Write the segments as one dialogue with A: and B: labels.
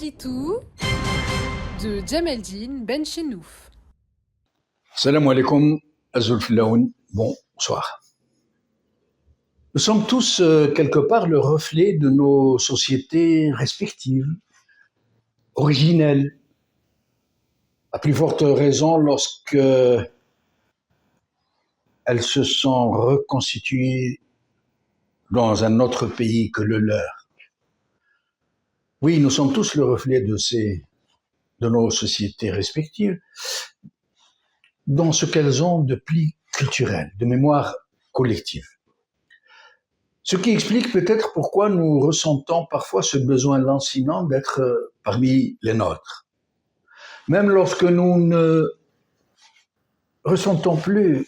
A: Taflitou de Djemeldine Benchenouf.
B: Salam alaikum, Azul Filaoun, bonsoir. Nous sommes tous quelque part le reflet de nos sociétés respectives, originelles, à plus forte raison lorsque elles se sont reconstituées dans un autre pays que le leur. Oui, nous sommes tous le reflet de nos sociétés respectives, dans ce qu'elles ont de plis culturel, de mémoire collective. Ce qui explique peut-être pourquoi nous ressentons parfois ce besoin lancinant d'être parmi les nôtres. Même lorsque nous ne ressentons plus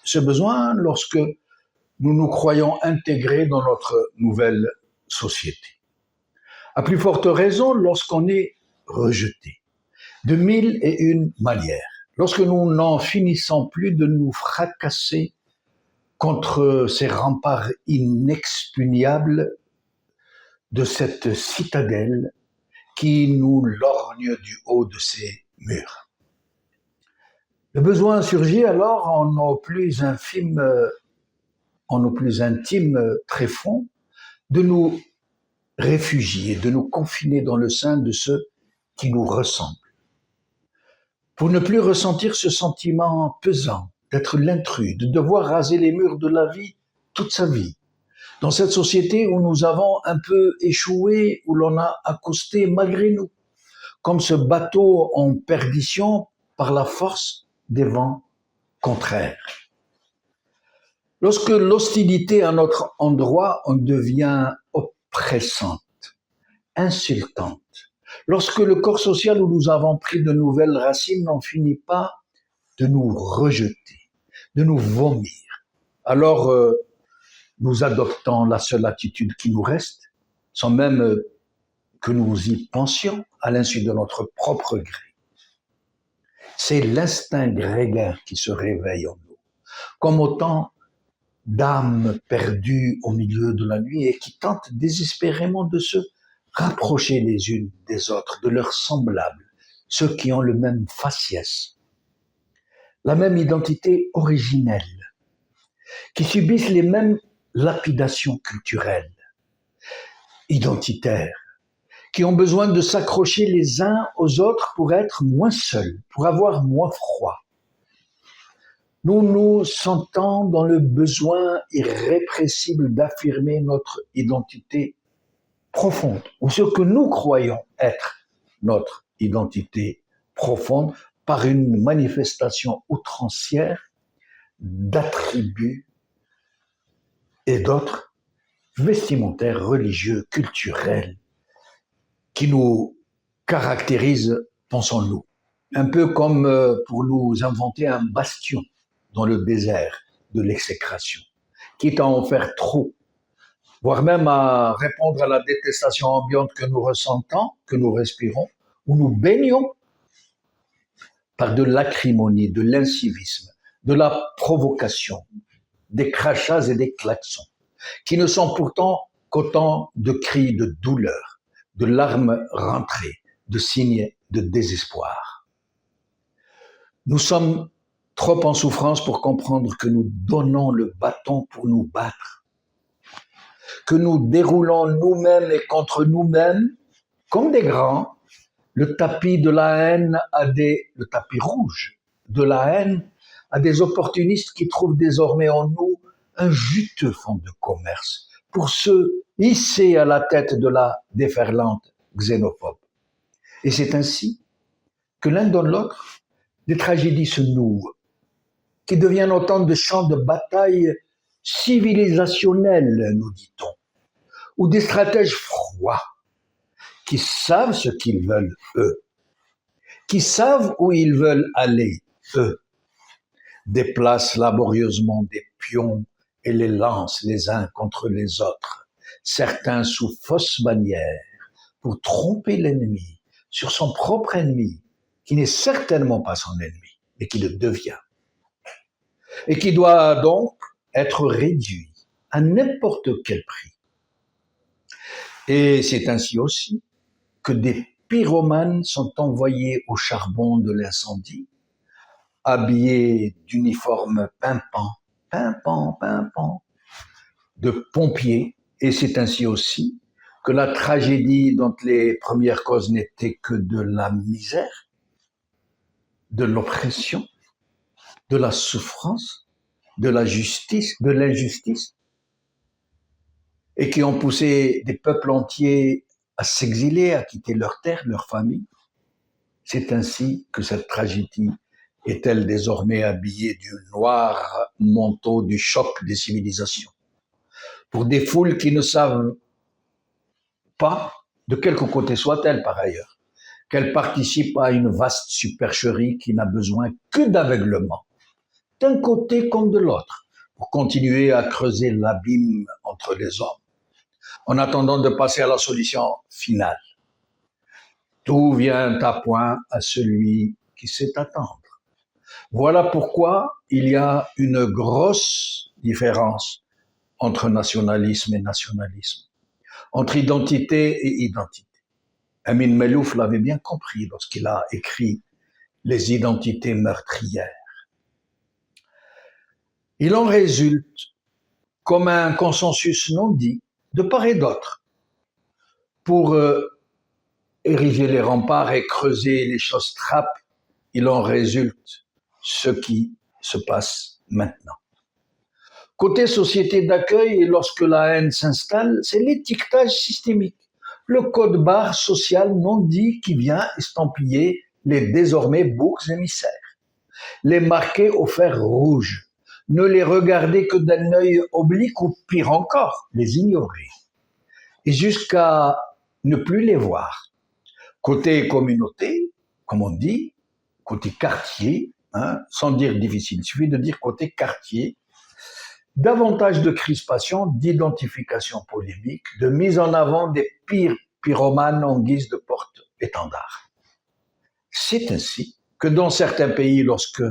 B: ce besoin, lorsque nous nous croyons intégrés dans notre nouvelle société. À plus forte raison, lorsqu'on est rejeté de mille et une manières, lorsque nous n'en finissons plus de nous fracasser contre ces remparts inexpugnables de cette citadelle qui nous lorgne du haut de ses murs. Le besoin surgit alors en nos plus intimes tréfonds de nous réfugier, de nous confiner dans le sein de ceux qui nous ressemblent. Pour ne plus ressentir ce sentiment pesant d'être l'intrus, de devoir raser les murs de la vie toute sa vie. Dans cette société où nous avons un peu échoué, où l'on a accosté malgré nous, comme ce bateau en perdition par la force des vents contraires. Lorsque l'hostilité à notre endroit en devient oppressante, insultante, lorsque le corps social où nous avons pris de nouvelles racines n'en finit pas de nous rejeter, de nous vomir, alors nous adoptons la seule attitude qui nous reste, sans même que nous y pensions, à l'insu de notre propre gré. C'est l'instinct grégaire qui se réveille en nous, comme autant d'âmes perdues au milieu de la nuit et qui tentent désespérément de se rapprocher les unes des autres, de leurs semblables, ceux qui ont le même faciès, la même identité originelle, qui subissent les mêmes lapidations culturelles, identitaires, qui ont besoin de s'accrocher les uns aux autres pour être moins seuls, pour avoir moins froid. Nous nous sentons dans le besoin irrépressible d'affirmer notre identité profonde, ou ce que nous croyons être notre identité profonde, par une manifestation outrancière d'attributs et d'autres vestimentaires, religieux, culturels, qui nous caractérisent, pensons-nous. Un peu comme pour nous inventer un bastion dans le désert de l'exécration, quitte à en faire trop, voire même à répondre à la détestation ambiante que nous ressentons, que nous respirons, où nous baignons par de l'acrimonie, de l'incivisme, de la provocation, des crachats et des klaxons, qui ne sont pourtant qu'autant de cris de douleur, de larmes rentrées, de signes de désespoir. Nous sommes trop en souffrance pour comprendre que nous donnons le bâton pour nous battre, que nous déroulons nous-mêmes et contre nous-mêmes, comme des grands, le tapis rouge de la haine à des opportunistes qui trouvent désormais en nous un juteux fonds de commerce pour se hisser à la tête de la déferlante xénophobe. Et c'est ainsi que l'un dans l'autre, des tragédies se nouent, qui deviennent autant de champs de bataille civilisationnels, nous dit-on, ou des stratèges froids, qui savent ce qu'ils veulent, eux, qui savent où ils veulent aller, eux, déplacent laborieusement des pions et les lancent les uns contre les autres, certains sous fausses bannières, pour tromper l'ennemi sur son propre ennemi, qui n'est certainement pas son ennemi, mais qui le devient, et qui doit donc être réduit à n'importe quel prix. Et c'est ainsi aussi que des pyromanes sont envoyés au charbon de l'incendie, habillés d'uniformes pimpants, de pompiers, et c'est ainsi aussi que la tragédie dont les premières causes n'étaient que de la misère, de l'oppression, de la souffrance, de l'injustice, et qui ont poussé des peuples entiers à s'exiler, à quitter leur terre, leur famille. C'est ainsi que cette tragédie est-elle désormais habillée du noir manteau du choc des civilisations. Pour des foules qui ne savent pas, de quelque côté soit-elle par ailleurs, qu'elle participe à une vaste supercherie qui n'a besoin que d'aveuglement, d'un côté comme de l'autre, pour continuer à creuser l'abîme entre les hommes, en attendant de passer à la solution finale. Tout vient à point à celui qui sait attendre. Voilà pourquoi il y a une grosse différence entre nationalisme et nationalisme, entre identité et identité. Amin Melouf l'avait bien compris lorsqu'il a écrit « Les identités meurtrières ». Il en résulte, comme un consensus non dit, de part et d'autre, pour ériger les remparts et creuser les choses trappes, il en résulte ce qui se passe maintenant. Côté société d'accueil, et lorsque la haine s'installe, c'est l'étiquetage systémique, le code barre social non dit qui vient estampiller les désormais boucs émissaires, les marquer au fer rouge, ne les regarder que d'un œil oblique ou pire encore, les ignorer, et jusqu'à ne plus les voir. Côté communauté, comme on dit, côté quartier, sans dire difficile, il suffit de dire côté quartier, davantage de crispation, d'identification polémique, de mise en avant des pires pyromanes en guise de porte-étendard. C'est ainsi que dans certains pays, lorsque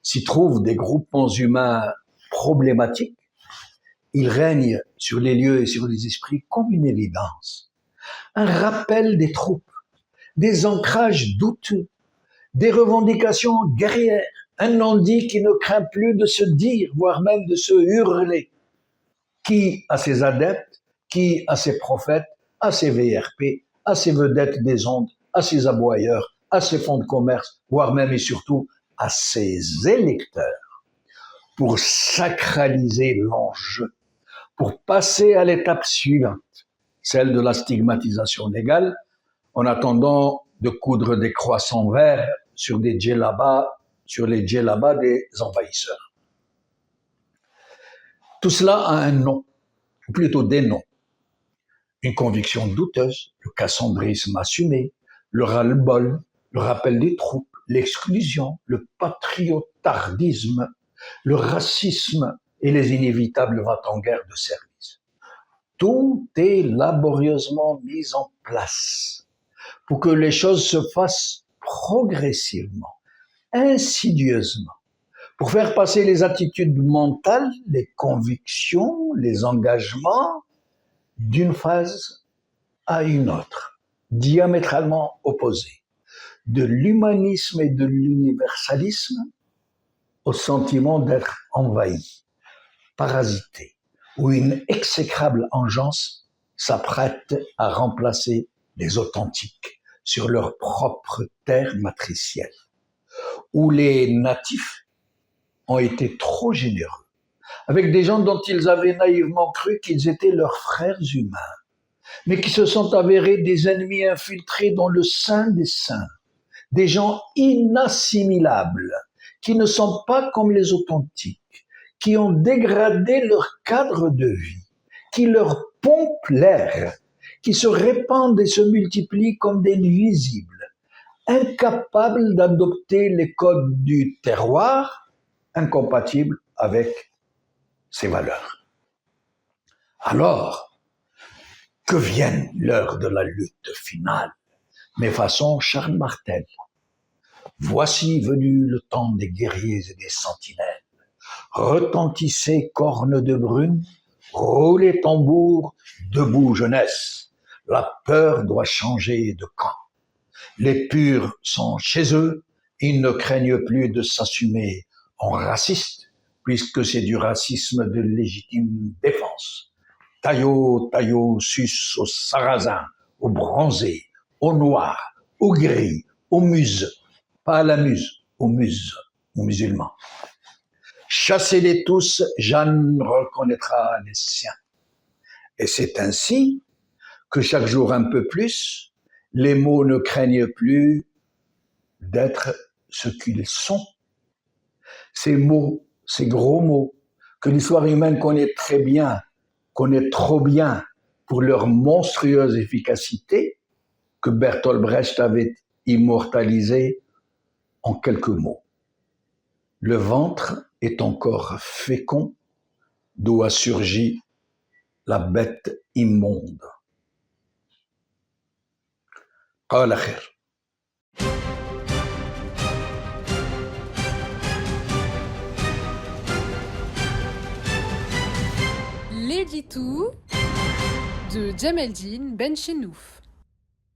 B: s'y trouvent des groupements humains problématiques, il règne sur les lieux et sur les esprits comme une évidence, un rappel des troupes, des ancrages douteux, des revendications guerrières, un non-dit qui ne craint plus de se dire, voire même de se hurler. Qui a ses adeptes, qui a ses prophètes, a ses VRP, a ses vedettes des ondes, a ses aboyeurs, a ses fonds de commerce, voire même et surtout à ses électeurs, pour sacraliser l'enjeu, pour passer à l'étape suivante, celle de la stigmatisation légale, en attendant de coudre des croissants verts sur les djellabas des envahisseurs. Tout cela a un nom, ou plutôt des noms. Une conviction douteuse, le cassandrisme assumé, le ras-le-bol, le rappel des troupes, l'exclusion, le patriotardisme, le racisme et les inévitables va-t-en-guerre de service. Tout est laborieusement mis en place pour que les choses se fassent progressivement, insidieusement, pour faire passer les attitudes mentales, les convictions, les engagements d'une phase à une autre, diamétralement opposées, de l'humanisme et de l'universalisme au sentiment d'être envahi, parasité, où une exécrable engeance s'apprête à remplacer les authentiques sur leur propre terre matricielle, où les natifs ont été trop généreux, avec des gens dont ils avaient naïvement cru qu'ils étaient leurs frères humains, mais qui se sont avérés des ennemis infiltrés dans le sein des saints, des gens inassimilables, qui ne sont pas comme les authentiques, qui ont dégradé leur cadre de vie, qui leur pompent l'air, qui se répandent et se multiplient comme des nuisibles, incapables d'adopter les codes du terroir, incompatibles avec ses valeurs. Alors, que vienne l'heure de la lutte finale, mais façon Charles Martel. Voici venu le temps des guerriers et des sentinelles. Retentissez cornes de brune, roulez tambour, debout jeunesse. La peur doit changer de camp. Les purs sont chez eux, ils ne craignent plus de s'assumer en racistes, puisque c'est du racisme de légitime défense. Taillot, taillot, sus aux sarrasins, aux bronzés, aux noirs, aux gris, aux muses, pas à la muse, aux muses, aux musulmans. Chassez-les tous, Jeanne reconnaîtra les siens. Et c'est ainsi que chaque jour un peu plus, les mots ne craignent plus d'être ce qu'ils sont. Ces mots, ces gros mots, que l'histoire humaine connaît très bien, connaît trop bien pour leur monstrueuse efficacité, que Bertolt Brecht avait immortalisé en quelques mots. Le ventre est encore fécond, d'où a surgi la bête immonde. قال خير.
A: L'édito de Djemeldine Benchenouf.